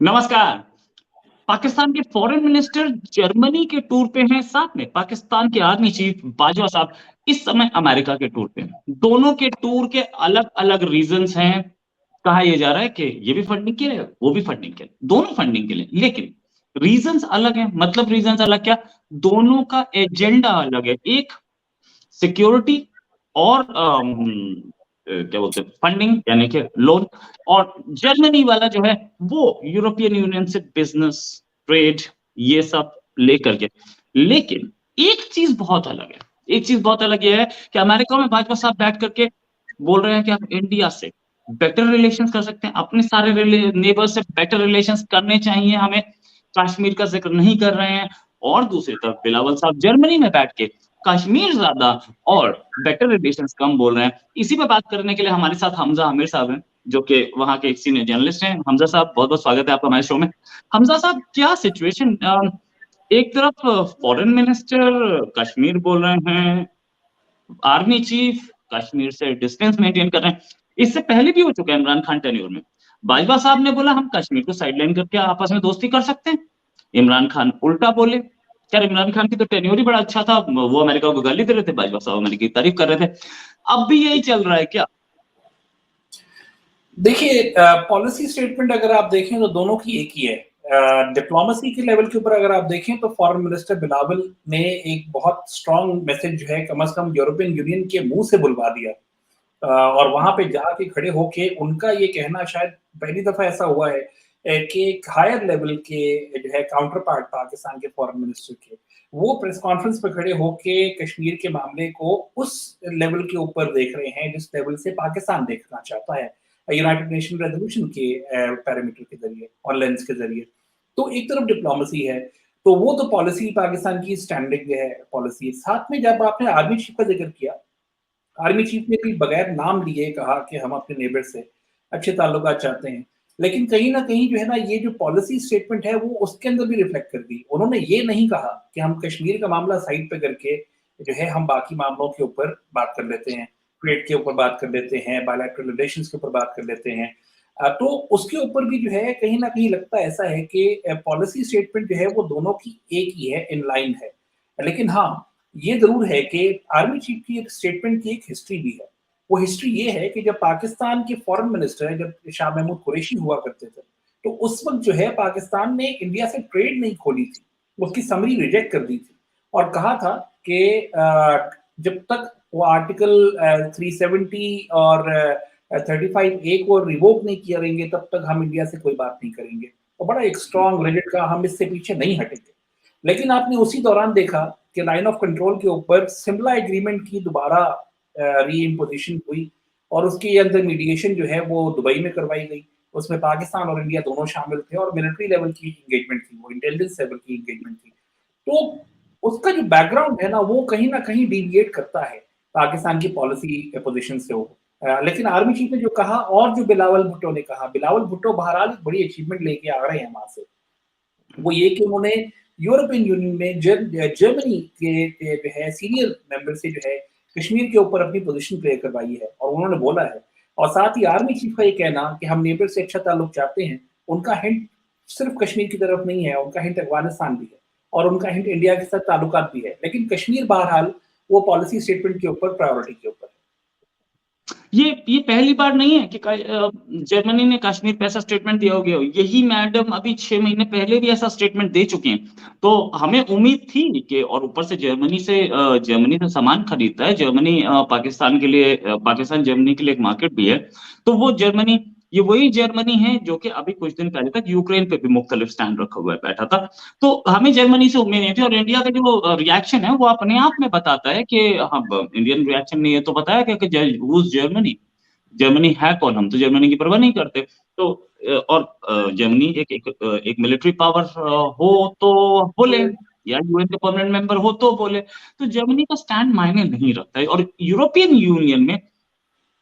नमस्कार। पाकिस्तान के foreign minister Germany के टूर पे हैं, साथ में पाकिस्तान के आर्मी चीफ बाजवा साहब इस समय अमेरिका के टूर पे हैं। दोनों के टूर के अलग-अलग रीजंस हैं। कहा यह जा रहा है कि ये भी फंडिंग के लिए, वो भी फंडिंग के लिए, दोनों फंडिंग के लिए, लेकिन रीजंस अलग हैं। मतलब रीजंस अलग क्या? दोनों का एजेंडा अलग है। एक सिक्योरिटी और क्या बोलते हैं फंडिंग यानी कि लोन, और जर्मनी वाला जो है वो यूरोपियन यूनियन से बिजनेस, ट्रेड, ये सब लेकर के। लेकिन एक चीज बहुत अलग है। एक चीज बहुत अलग ये है कि अमेरिका में भाजपा साहब बैठ करके बोल रहे हैं कि हम इंडिया से बेटर रिलेशंस कर सकते हैं, अपने सारे नेबर से बेटर रिलेशंस करने चाहिए हमें, कश्मीर का जिक्र नहीं कर रहे हैं। और दूसरी तरफ बिलावल साहब जर्मनी में बैठ के कश्मीर ज्यादा और बेटर रिलेशंस कम बोल रहे हैं। इसी पे बात करने के लिए हमारे साथ हमजा आमिर साहब हैं, जो कि वहां के एक सीनियर जर्नलिस्ट हैं। हमजा साहब, बहुत बहुत स्वागत है आपका हमारे शो में। हमजा साहब, क्या सिचुएशन, एक तरफ फॉरेन मिनिस्टर कश्मीर बोल रहे हैं, आर्मी चीफ कश्मीर से डिस्टेंस मेंटेन कर रहे हैं। इससे पहले भी हो चुका है इमरान खान टेन्योर में। बाजवा साहब ने बोला हम कश्मीर को साइडलाइन करके आपस में दोस्ती कर सकते हैं। इमरान खान उल्टा बोले। यार, इमरान खान की तो टेन्योर ही बड़ा अच्छा था, वो अमेरिका को गाली दे रहे थे, बाजवा साहब अमेरिका की तारीफ कर रहे थे। अब भी यही चल रहा है क्या? देखिए, पॉलिसी स्टेटमेंट अगर आप देखें तो दोनों की एक ही है। डिप्लोमेसी के लेवल के ऊपर अगर आप देखें तो फॉरेन मिनिस्टर बिलावल ने एक बहुत स्ट्रांग मैसेज जो है कम से कम यूरोपियन यूनियन के मुंह से बुलवा दिया। और वहां पे जाके खड़े होके उनका ये कहना शायद पहली दफा ऐसा हुआ है कि एक हायर लेवल के जो है काउंटर पार्ट पाकिस्तान के फॉरेन मिनिस्टर के, वो प्रेस कॉन्फ्रेंस पे खड़े होके कश्मीर के मामले को उस लेवल के ऊपर देख रहे हैं जिस लेवल से पाकिस्तान देखना चाहता है, यूनाइटेड नेशन रेजोल्यूशन के पैरामीटर के जरिए और लेंस के जरिए। तो एक तरफ डिप्लोमेसी है, तो वो तो पॉलिसी पाकिस्तान की स्टैंडिंग है पॉलिसी। साथ में जब आपने आर्मी चीफ का जिक्र किया, आर्मी चीफ ने भी बगैर नाम लिए कहा कि हम अपने नेबर से अच्छे ताल्लुकात चाहते हैं। लेकिन कहीं ना कहीं जो है ना, ये जो पॉलिसी स्टेटमेंट है वो उसके अंदर भी रिफ्लेक्ट कर दी। उन्होंने ये नहीं कहा कि हम कश्मीर का मामला साइड पे करके जो है हम बाकी मामलों के ऊपर बात कर लेते हैं, ट्रेड के ऊपर बात कर लेते हैं, बायलैटरल रिलेशंस के ऊपर बात कर लेते हैं। तो उसके ऊपर भी जो है कहीं ना कहीं लगता ऐसा है कि पॉलिसी स्टेटमेंट जो है वो दोनों की एक ही है, इन लाइन है। लेकिन हाँ, ये जरूर है कि आर्मी चीफ की एक स्टेटमेंट की एक हिस्ट्री भी है। वो हिस्ट्री ये है कि जब पाकिस्तान के फॉरेन मिनिस्टर है, जब शाह महमूद कुरैशी हुआ करते थे, तो उस वक्त जो है पाकिस्तान ने इंडिया से ट्रेड नहीं खोली थी, उसकी समरी रिजेक्ट कर दी थी और कहा था कि जब तक वो आर्टिकल 370 और 35A को रिवोक नहीं करेंगे तब तक हम इंडिया से कोई बात नहीं करेंगे। और बड़ा एक स्ट्रॉन्ग रिजिड का, हम इससे पीछे नहीं हटेंगे। लेकिन आपने उसी दौरान देखा कि लाइन ऑफ कंट्रोल के ऊपर सिमला एग्रीमेंट की दोबारा री इम्पोजिशन हुई और उसके अंदर मीडिएशन जो है वो दुबई में करवाई गई। उसमें पाकिस्तान और इंडिया दोनों शामिल थे और मिलिट्री लेवल की इंगेजमेंट थी, वो इंटेलिजेंस लेवल की इंगेजमेंट थी। तो उसका जो बैकग्राउंड है ना कहीं डिविएट करता है पाकिस्तान की पॉलिसी पोजीशन से वो। लेकिन आर्मी चीफ ने जो कहा और जो बिलावल भुट्टो ने कहा, बिलावल भुट्टो बहरहाल एक बड़ी अचीवमेंट लेके आ रहे हैं वहां से। वो ये कि उन्होंने यूरोपियन यूनियन में जर्मनी के जो है सीनियर मेंबर से जो है कश्मीर के ऊपर अपनी पोजीशन क्लियर करवाई है और उन्होंने बोला है। और साथ ही आर्मी चीफ का ये कहना कि हम नेबर से अच्छा ताल्लुक चाहते हैं, उनका हिंट सिर्फ कश्मीर की तरफ नहीं है, उनका हिंट अफगानिस्तान भी है और उनका हिंट इंडिया के साथ ताल्लुकात भी है। लेकिन कश्मीर बहरहाल वो पॉलिसी स्टेटमेंट के ऊपर प्रायोरिटी के ऊपर है। ये पहली बार नहीं है कि जर्मनी ने कश्मीर पे ऐसा स्टेटमेंट दिया हो गया हो। यही मैडम अभी 6 महीने पहले भी ऐसा स्टेटमेंट दे चुके हैं। तो हमें उम्मीद थी कि, और ऊपर से जर्मनी से सामान खरीदता है जर्मनी, पाकिस्तान के लिए, पाकिस्तान जर्मनी के लिए एक मार्केट भी है। तो वो जर्मनी, ये वही जर्मनी है जो कि अभी कुछ दिन पहले तक यूक्रेन पे भी मुख्तलिफ स्टैंड रखा हुआ है, बैठा था। तो हमें जर्मनी से उम्मीद नहीं थी, और इंडिया का जो रिएक्शन है वो अपने आप में बताता है कि हम, इंडियन रिएक्शन नहीं है तो बताया कि जर्मनी, जर्मनी है कौन, हम तो जर्मनी की परवाह नहीं करते। तो और जर्मनी एक मिलिट्री पावर हो तो बोले, या यूएन के परमानेंट मेंबर हो तो बोले। तो जर्मनी का स्टैंड मायने नहीं रखता है। और यूरोपियन यूनियन में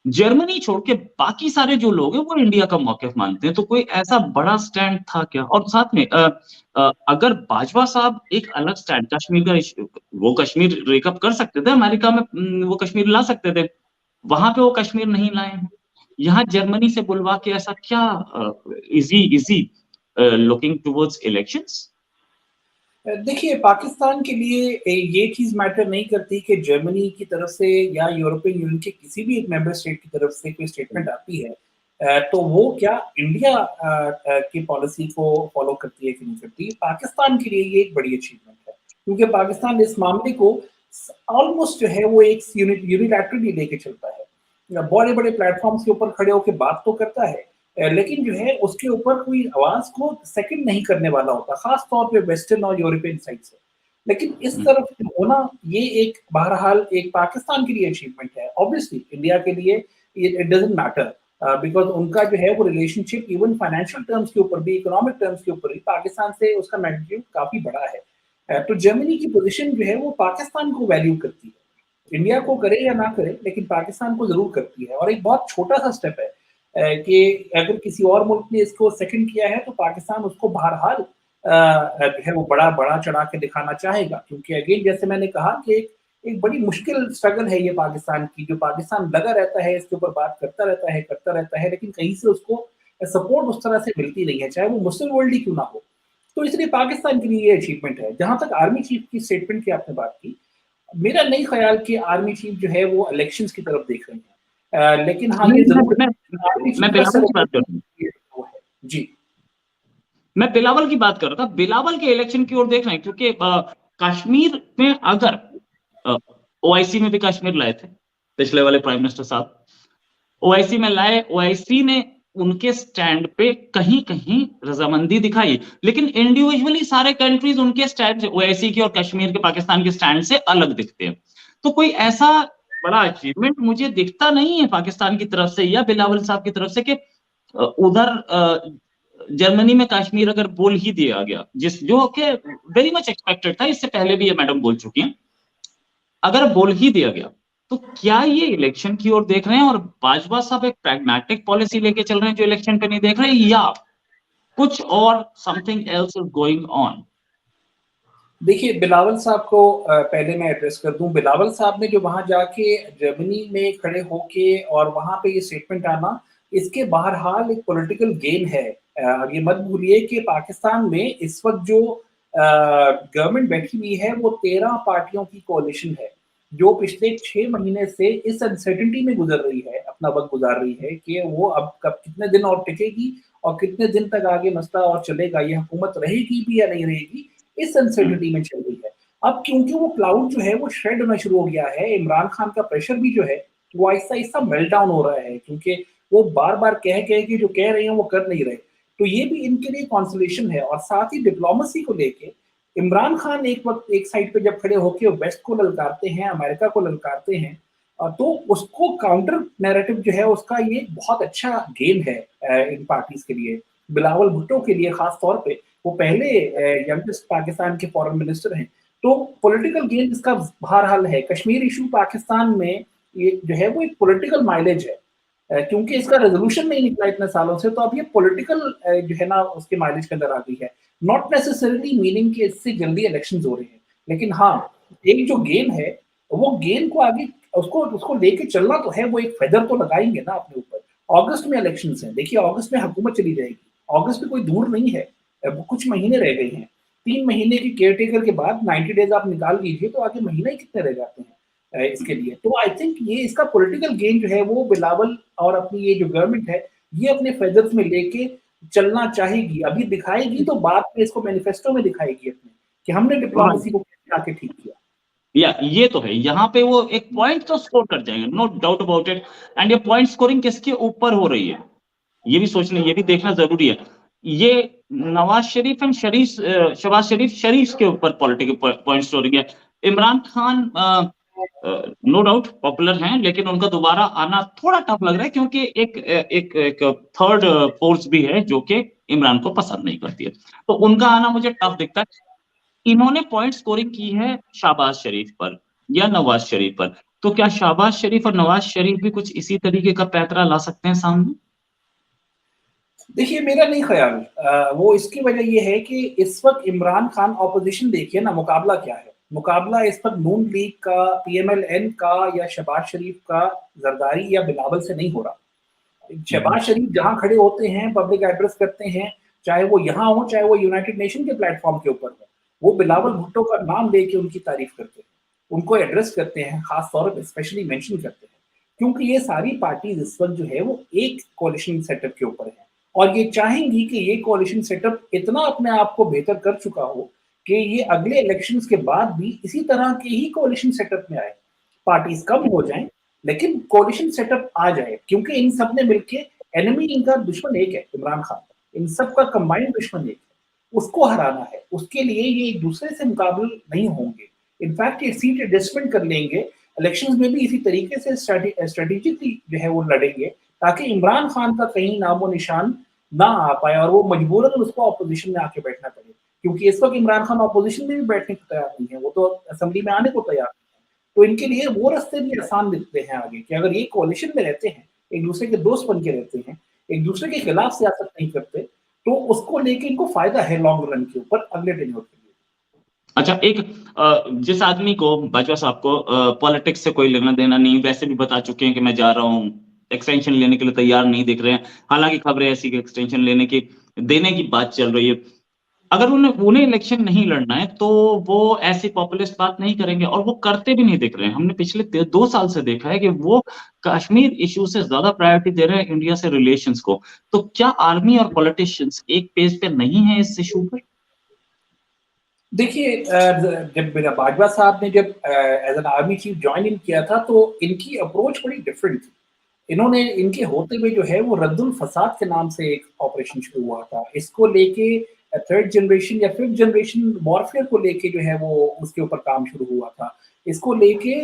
जर्मनी छोड़ के बाकी सारे जो लोग हैं वो इंडिया का मौकिफ मानते हैं। तो कोई ऐसा बड़ा स्टैंड था क्या? और साथ में अगर बाजवा साहब एक अलग स्टैंड कश्मीर का वो कश्मीर रेकअप कर सकते थे अमेरिका में, वो कश्मीर ला सकते थे। वहां पे वो कश्मीर नहीं लाए हैं। यहाँ जर्मनी से बुलवा के ऐसा क्या easy easy looking towards elections? देखिए, पाकिस्तान के लिए ये चीज़ मैटर नहीं करती कि जर्मनी की तरफ से या यूरोपियन यूनियन के किसी भी एक मेंबर स्टेट की तरफ से कोई स्टेटमेंट आती है, तो वो क्या इंडिया की पॉलिसी को फॉलो करती है कि नहीं करती। पाकिस्तान के लिए ये एक बड़ी अचीवमेंट है, क्योंकि पाकिस्तान इस मामले को ऑलमोस्ट जो है वो एक यूनिलैटरली लेके चलता है। बड़े-बड़े प्लेटफॉर्म्स के ऊपर खड़े होकर बात तो करता है, लेकिन जो है उसके ऊपर कोई आवाज को सेकंड नहीं करने वाला होता, खास तौर पे वेस्टर्न और यूरोपियन साइड से। लेकिन इस तरफ होना ये एक बहरहाल एक पाकिस्तान के लिए अचीवमेंट है। ऑब्वियसली इंडिया के लिए इट डजंट मैटर, बिकॉज उनका जो है वो रिलेशनशिप इवन फाइनेंशियल टर्म्स के ऊपर भी, इकोनॉमिक टर्म्स के ऊपर भी पाकिस्तान से उसका मैग्नीट्यूड काफी बड़ा है। तो जर्मनी की पोजीशन जो है वो पाकिस्तान को वैल्यू करती है, इंडिया को करे या ना करे लेकिन पाकिस्तान को जरूर करती है। और एक बहुत छोटा सा स्टेप है कि अगर किसी और मुल्क ने इसको सेकंड किया है तो पाकिस्तान उसको बहरहाल जो है वो बड़ा चढ़ा के दिखाना चाहेगा, क्योंकि अगेन जैसे मैंने कहा कि एक बड़ी मुश्किल स्ट्रगल है ये पाकिस्तान की, जो पाकिस्तान लगा रहता है इसके ऊपर बात करता रहता है लेकिन कहीं से उसको सपोर्ट उस तरह से मिलती नहीं है, चाहे वो मुस्लिम वर्ल्ड ही क्यों ना हो। तो इसलिए पाकिस्तान के लिए ये अचीवमेंट है। जहां तक आर्मी चीफ की स्टेटमेंट की आपने बात की, मेरा नहीं ख्याल कि आर्मी चीफ जो है वो इलेक्शंस की तरफ देख रहे हैं, लेकिन हाँ ये जरूर मैं बिलावल की बात कर रहा हूँ। जी, मैं बिलावल की बात कर रहा था, बिलावल के इलेक्शन की ओर देख रहे हैं, क्योंकि कश्मीर में अगर ओआईसी में भी कश्मीर लाए थे पिछले वाले प्राइम मिनिस्टर साहब, ओआईसी में लाए, ओआईसी ने उनके स्टैंड पे कहीं कहीं रजामंदी दिखाई, लेकिन इंडिविजुअली सारे कंट्रीज उनके स्टैंड से, ओआईसी की और कश्मीर के पाकिस्तान के स्टैंड से अलग दिखते हैं। तो कोई ऐसा बड़ा अचीवमेंट मुझे दिखता नहीं है पाकिस्तान की तरफ से या बिलावल साहब की तरफ से कि उधर जर्मनी में कश्मीर अगर बोल ही दिया गया, जिस जो कि वेरी मच एक्सपेक्टेड था, इससे पहले भी ये मैडम बोल चुकी हैं, अगर बोल ही दिया गया तो क्या ये इलेक्शन की ओर देख रहे हैं और बाजवा साहब एक प्रैग्मेटिक पॉलिसी लेके चल रहे हैं जो इलेक्शन पे नहीं देख रहे, या कुछ और something else is going on? देखिए, बिलावल साहब को पहले मैं एड्रेस कर दूं। बिलावल साहब ने जो वहां जाके जर्मनी में खड़े होके और वहां पे ये स्टेटमेंट आना, इसके बहरहाल एक पॉलिटिकल गेन है। ये मत भूलिए कि पाकिस्तान में इस वक्त जो गवर्नमेंट बैठी हुई है वो 13 पार्टियों की कोalition है, जो पिछले 6 महीने से इस अनसर्टेनिटी में गुजर रही है, अपना वक्त गुजार रही है कि वो अब कब कितने दिन और टिकेगी और कितने दिन तक आगे मसला और चलेगा, ये हुकूमत रहेगी भी या नहीं रहेगी, इस अनसर्टेनिटी में चल रही है। अब क्योंकि वो क्लाउड जो है वो शेड होना शुरू हो गया है, इमरान खान का प्रेशर भी जो है वो आहिस्ता आहिस्ता मेल्ट डाउन हो रहा है, क्योंकि वो बार बार कह के जो कह रहे हैं वो कर नहीं रहे। तो ये भी इनके लिए कॉन्सोलेशन है। और साथ ही डिप्लोमेसी को लेके इमरान खान एक वक्त एक साइड पे जब खड़े होकर वेस्ट को ललकारते हैं, अमेरिका को ललकारते हैं, तो उसको काउंटर नैरेटिव जो है उसका ये बहुत अच्छा गेम है इन पार्टीज के लिए, बिलावल भुट्टो के लिए खास तौर पे। वो पहले यंगेस्ट पाकिस्तान के फॉरेन मिनिस्टर हैं, तो पॉलिटिकल गेम इसका बहरहाल है। कश्मीर इशू पाकिस्तान में ये जो है वो एक पॉलिटिकल माइलेज है, क्योंकि इसका रेजोल्यूशन नहीं निकला इतने सालों से, तो अब ये पॉलिटिकल जो है ना उसके माइलेज के अंदर आ गई है। नॉट नेसेसरीली मीनिंग कि इससे जल्दी इलेक्शंस हो रहे हैं, लेकिन हाँ एक जो गेम है वो गेम को आगे उसको लेके चलना तो है, वो एक फेदर तो लगाएंगे ना अपने ऊपर। अगस्त में इलेक्शंस हैं, देखिए अगस्त में हुकूमत चली जाएगी, अगस्त में कोई दूर नहीं है, कुछ महीने रह गए हैं। 3 महीने की केयरटेकर के बाद 90 डेज आप निकाल लीजिए तो आगे महीने ही कितने रह जाते हैं इसके लिए। तो आई थिंक ये इसका पॉलिटिकल गेम जो है वो बिलावल और अपनी ये जो गवर्नमेंट है ये अपने फेदर्स में लेके चलना चाहेगी। अभी दिखाएगी तो बाद में इसको मैनिफेस्टो में दिखाएगी अपने कि हमने डिप्लोमेसी को कैसे आके ठीक किया। या ये तो है, यहाँ पे वो एक पॉइंट तो स्कोर कर जाएंगे, no doubt about it. And ये पॉइंट स्कोरिंग किसके ऊपर हो रही है ये भी सोचना, ये भी देखना जरूरी है। ये नवाज शरीफ एंड शहबाज शरीफ के ऊपर पॉलिटिकल पॉइंट स्कोरिंग है। Imran Khan no doubt popular हैं, लेकिन उनका दोबारा आना थोड़ा टफ लग रहा है, क्योंकि एक थर्ड फोर्स भी है जो कि इमरान को पसंद नहीं करती है, तो उनका आना मुझे टफ दिखता है। इन्होंने पॉइंट स्कोरिंग की है शहबाज शरीफ पर या नवाज शरीफ पर, तो क्या शहबाज शरीफ और नवाज शरीफ भी कुछ इसी तरीके का पैंतरा ला सकते हैं सामने? देखिए मेरा नहीं ख्याल, वो इसकी वजह ये है कि इस वक्त इमरान खान ऑपोजिशन देखिए ना, मुकाबला क्या है, मुकाबला इस वक्त नून लीग का, पीएमएलएन का या शहबाज शरीफ का जरदारी या बिलावल से नहीं हो रहा। शहबाज शरीफ जहां खड़े होते हैं पब्लिक एड्रेस करते हैं, चाहे वो यहाँ हो, चाहे वो यूनाइटेड नेशन के प्लेटफॉर्म के ऊपर हो, वो बिलावल भुट्टो का नाम लेके उनकी तारीफ करते हैं, उनको एड्रेस करते हैं, खास तौर पर स्पेशली मेंशन करते हैं, क्योंकि ये सारी पार्टीज इस वक्त जो है वो एक कोalition सेटअप के ऊपर है और ये चाहेंगी कि ये कोalition सेटअप इतना अपने आप को बेहतर कर चुका हो कि ये अगले इलेक्शंस के बाद भी इसी तरह के ही कोalition सेटअप में आए, पार्टीज कम हो जाएं लेकिन कोalition सेटअप आ जाए, क्योंकि इन सब ने मिलके एनिमी, इनका दुश्मन एक है, इमरान खान, इन सब का कंबाइंड दुश्मन एक है, उसको हराना है, उसके लिए ये एक दूसरे से मुकाबले नहीं होंगे, इनफैक्ट ये सीट एडजस्टमेंट कर लेंगे, इलेक्शंस में भी इसी तरीके से स्ट्रेटेजिकली जो है वो लड़ेंगे ताकि इमरान खान का कहीं नामो निशान ना आ पाए और वो मजबूरन उसको ऑपोजिशन में आके बैठना पड़े, क्योंकि इस वक्त इमरान खान ऑपोजिशन में भी बैठने को तैयार नहीं है, वो तो असेंबली में आने को तैयार नहीं है, तो इनके लिए वो रास्ते भी आसान दिखते हैं आगे कि अगर ये कोalition में रहते हैं, एक दूसरे के दोस्त बन के रहते हैं, एक दूसरे के खिलाफ सियासत नहीं करते, तो उसको लेके इनको फायदा है लॉन्ग रन के ऊपर अगले टेन्योर के लिए। अच्छा, एक जिस आदमी को, बाजवा साहब को पॉलिटिक्स से कोई लेना देना नहीं, वैसे भी बता चुके हैं कि मैं जा रहा हूँ, एक्सटेंशन लेने के लिए तैयार नहीं दिख रहे हैं, हालांकि खबरें ऐसी कि एक्सटेंशन देने की बात चल रही है, अगर उन्हें इलेक्शन नहीं लड़ना है तो वो ऐसी पॉपुलिस्ट बात नहीं करेंगे और वो करते भी नहीं दिख रहे हैं। हमने पिछले 2 साल से देखा है कि वो कश्मीर इशू से ज्यादा प्रायोरिटी दे रहे हैं इंडिया से रिलेशंस को। तो क्या आर्मी और पॉलिटिशियंस एक पेज पे नहीं है इस इशू पर? देखिए, जब बाजवा साहब ने जब as an army chief joining किया था तो इनकी अप्रोच बड़ी डिफरेंट थी। इन्होंने इनके होते हुए जो है वो रद्दुल फसाद के नाम से एक ऑपरेशन शुरू हुआ था, इसको लेके थर्ड जनरेशन या फिफ्थ जनरेशन वॉरफेयर को लेके जो है वो उसके ऊपर काम शुरू हुआ था, इसको लेके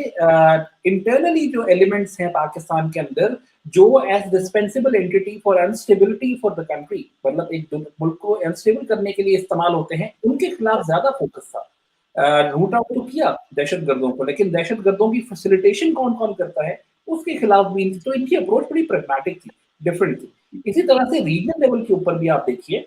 इंटरनली जो एलिमेंट्स हैं पाकिस्तान के अंदर जो as dispensable entity for unstability for the country, मतलब एक मुल्क को अनस्टेबल करने के लिए इस्तेमाल होते हैं, उनके खिलाफ ज्यादा फोकस था। रूट आउट तो किया दहशतगर्दों को, लेकिन दहशतगर्दों की फैसिलिटेशन कौन कौन करता है उसके खिलाफ भी, तो इनकी अप्रोच बड़ी प्रेगमेटिक थी, डिफरेंट थी। इसी तरह से रीजनल लेवल के ऊपर भी आप देखिए,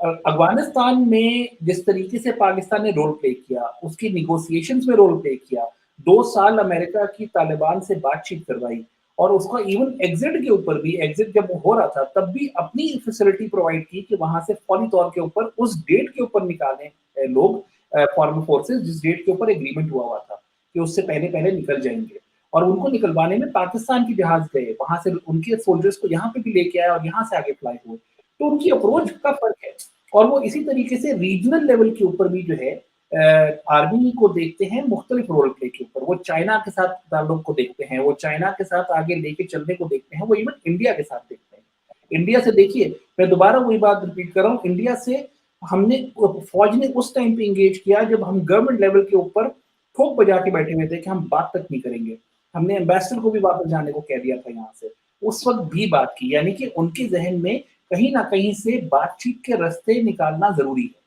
अफगानिस्तान में जिस तरीके से पाकिस्तान ने रोल प्ले किया, उसकी निगोसिएशंस में रोल प्ले किया, 2 साल अमेरिका की तालिबान से बातचीत करवाई और उसका इवन एग्जिट के ऊपर भी, एग्जिट जब हो रहा था तब भी अपनी फैसिलिटी प्रोवाइड की कि वहां से फौरी तौर के ऊपर उस डेट के ऊपर निकालें लोग फॉरेन फोर्सेस, जिस डेट के ऊपर एग्रीमेंट हुआ था कि उससे पहले पहले निकल जाएंगे, और उनको निकलवाने में पाकिस्तान की जहाज गए, वहां से उनके सोल्जर्स को यहाँ पे भी लेके आए और यहाँ से आगे फ्लाई हुए, तो उनकी अप्रोच का फर्क है। और वो इसी तरीके से रीजनल लेवल के ऊपर भी जो है आर्मी को देखते हैं मुख्तलिफ रोल प्ले के ऊपर, वो चाइना के साथ ताल्लुक को देखते हैं, वो चाइना के साथ आगे लेके चलने को देखते हैं, वो इवन इंडिया के साथ देखते हैं। इंडिया से देखिए, मैं दोबारा वही बात रिपीट कर रहा हूँ, इंडिया से हमने फौज ने उस टाइम पे इंगेज किया जब हम गवर्नमेंट लेवल के ऊपर ठोक बजा के बैठे हुए थे कि हम बात तक नहीं करेंगे, हमने एम्बेसडर को भी वापस जाने को कह दिया था यहाँ से, उस वक्त भी बात की, यानी कि उनके जहन में कहीं ना कहीं से बातचीत के रास्ते निकालना जरूरी है।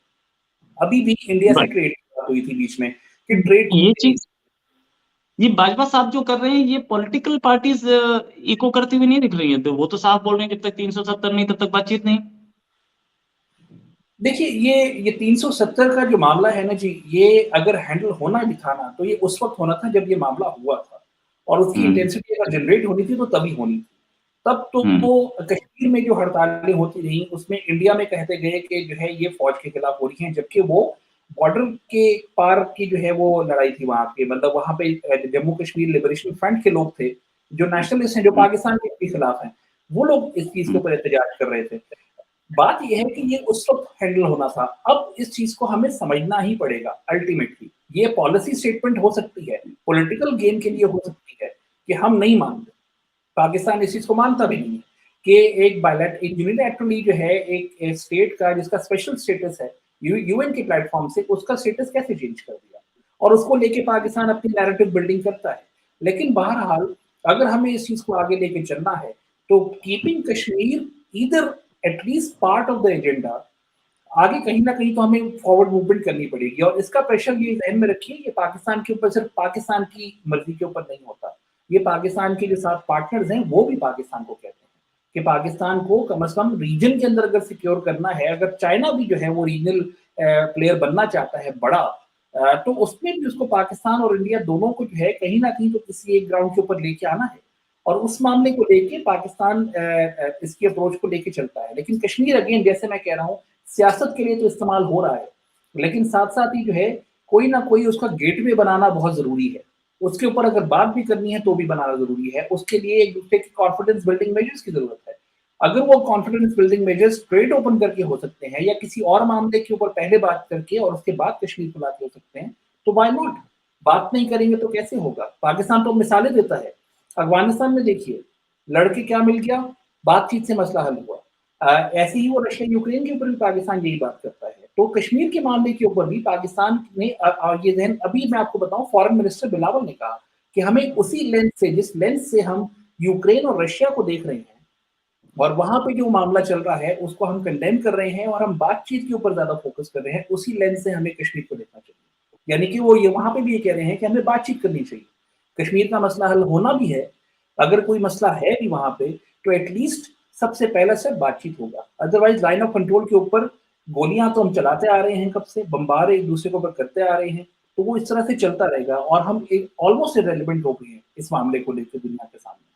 अभी भी इंडिया से ट्रेड हुई थी बीच में कि ट्रेड, ये चीज, ये बाजवा साहब जो कर रहे हैं, ये पॉलिटिकल पार्टीज इको करती हुई नहीं दिख रही हैं, तो वो तो साफ बोल रहे हैं जब तक 370 नहीं तब तक बातचीत नहीं। देखिए, ये 370 का जो मामला है ना जी, ये अगर हैंडल होना भी था ना तो ये उस वक्त होना था जब ये मामला हुआ था, और उसकी इंटेंसिटी अगर जनरेट होनी थी तो तभी होनी थी। तब तो कश्मीर में जो हड़तालें होती रही उसमें इंडिया में कहते गए कि जो है ये फौज के खिलाफ हो रही हैं, जबकि वो बॉर्डर के पार की जो है वो लड़ाई थी वहां पे, मतलब वहां पे जम्मू कश्मीर लिबरेशन फ्रंट के लोग थे जो नेशनलिस्ट हैं, जो पाकिस्तान के खिलाफ हैं, वो लोग इस चीज के ऊपर एहतजाज कर रहे थे। बात यह है कि ये उस वक्त हैंडल होना था, अब इस चीज को हमें समझना ही पड़ेगा। अल्टीमेटली ये पॉलिसी स्टेटमेंट हो सकती है, पॉलिटिकल गेम के लिए हो सकती है कि हम नहीं मानते, पाकिस्तान इस चीज को मानता भी नहीं है कि एक यूनिलैटरली जो है एक स्टेट का जिसका स्पेशल स्टेटस है यूएन के प्लेटफॉर्म से, उसका स्टेटस कैसे चेंज कर दिया, और उसको लेके पाकिस्तान अपनी नैरेटिव बिल्डिंग करता है। लेकिन बहरहाल अगर हमें इस चीज को आगे लेके चलना है तो keeping Kashmir either at least part of the agenda, आगे कहीं ना कहीं तो हमें फॉरवर्ड मूवमेंट करनी पड़ेगी, और इसका प्रेशर ये ध्यान में रखिए, ये पाकिस्तान के ऊपर सिर्फ पाकिस्तान की मर्जी के ऊपर नहीं होता, ये पाकिस्तान के जो साथ पार्टनर्स हैं वो भी पाकिस्तान को कहते हैं कि पाकिस्तान को कम से कम रीजन के अंदर अगर सिक्योर करना है, अगर चाइना भी जो है वो रीजनल प्लेयर बनना चाहता है बड़ा, तो उसमें भी उसको पाकिस्तान और इंडिया दोनों को जो है कहीं ना कहीं तो किसी एक ग्राउंड के ऊपर लेके आना है। और उस मामले को लेके पाकिस्तान इसकी अप्रोच को लेके चलता है। लेकिन कश्मीर अगेन जैसे मैं कह रहा हूँ सियासत के लिए तो इस्तेमाल हो रहा है, लेकिन साथ-साथ ही जो है कोई ना कोई उसका गेटवे बनाना बहुत ज़रूरी है। उसके ऊपर अगर बात भी करनी है तो भी बनाना ज़रूरी है। उसके लिए एक-दूसरे की कॉन्फिडेंस बिल्डिंग मेजर्स की ज़रूरत है। अगर वो confidence building measures trade open करके हो सकते हैं या किसी और मामले के ऊपर पहले बात करके और उसके बाद कश्मीर को लाके हो सकते हैं, तो व्हाई नॉट? बात नहीं करेंगे तो कैसे होगा? पाकिस्तान तो मिसालें देता है। अफ़गानिस्तान में देखिए, लड़के क्या मिल गया? बातचीत से मसला हल हुआ। ऐसे ही वो रशिया यूक्रेन के ऊपर भी पाकिस्तान यही बात करता है। तो कश्मीर के मामले के ऊपर भी पाकिस्तान ने ये ज़हन अभी मैं आपको बताऊँ फॉरेन मिनिस्टर बिलावल ने कहा कि हमें उसी लेंस से जिस लेंस से हम यूक्रेन और रशिया को देख रहे हैं और वहाँ पे जो मामला चल रहा है उसको हम कंडेम कर रहे हैं और हम बातचीत के ऊपर ज़्यादा फ़ोकस कर रहे हैं, उसी लेंस से हमें कश्मीर को देखना चाहिए। यानी कि वो ये वहाँ पे भी ये कह रहे हैं कि हमें बातचीत करनी चाहिए। कश्मीर का मसला हल होना भी है, अगर कोई मसला है भी वहाँ पे तो एटलीस्ट सबसे पहला स्टेप बातचीत होगा। अदरवाइज़ लाइन ऑफ कंट्रोल के ऊपर गोलियाँ तो हम चलाते आ रहे हैं कब से, बमबार एक-दूसरे के ऊपर करते आ रहे हैं, तो वो इस तरह से चलता रहेगा और हम एक ऑलमोस्ट इर्रेलेवेंट हो गए हैं इस मामले को लेके दुनिया के सामने।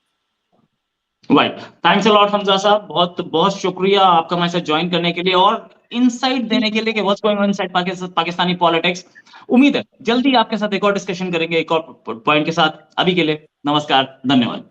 Right, thanks a lot Hamza साहब, बहुत बहुत शुक्रिया आपका हमारे साथ ज्वाइन करने के लिए और इनसाइट देने के लिए कि what's going on inside Pakistani politics. उम्मीद है जल्दी आपके साथ एक और डिस्कशन करेंगे एक और पॉइंट के साथ। अभी के लिए नमस्कार, धन्यवाद।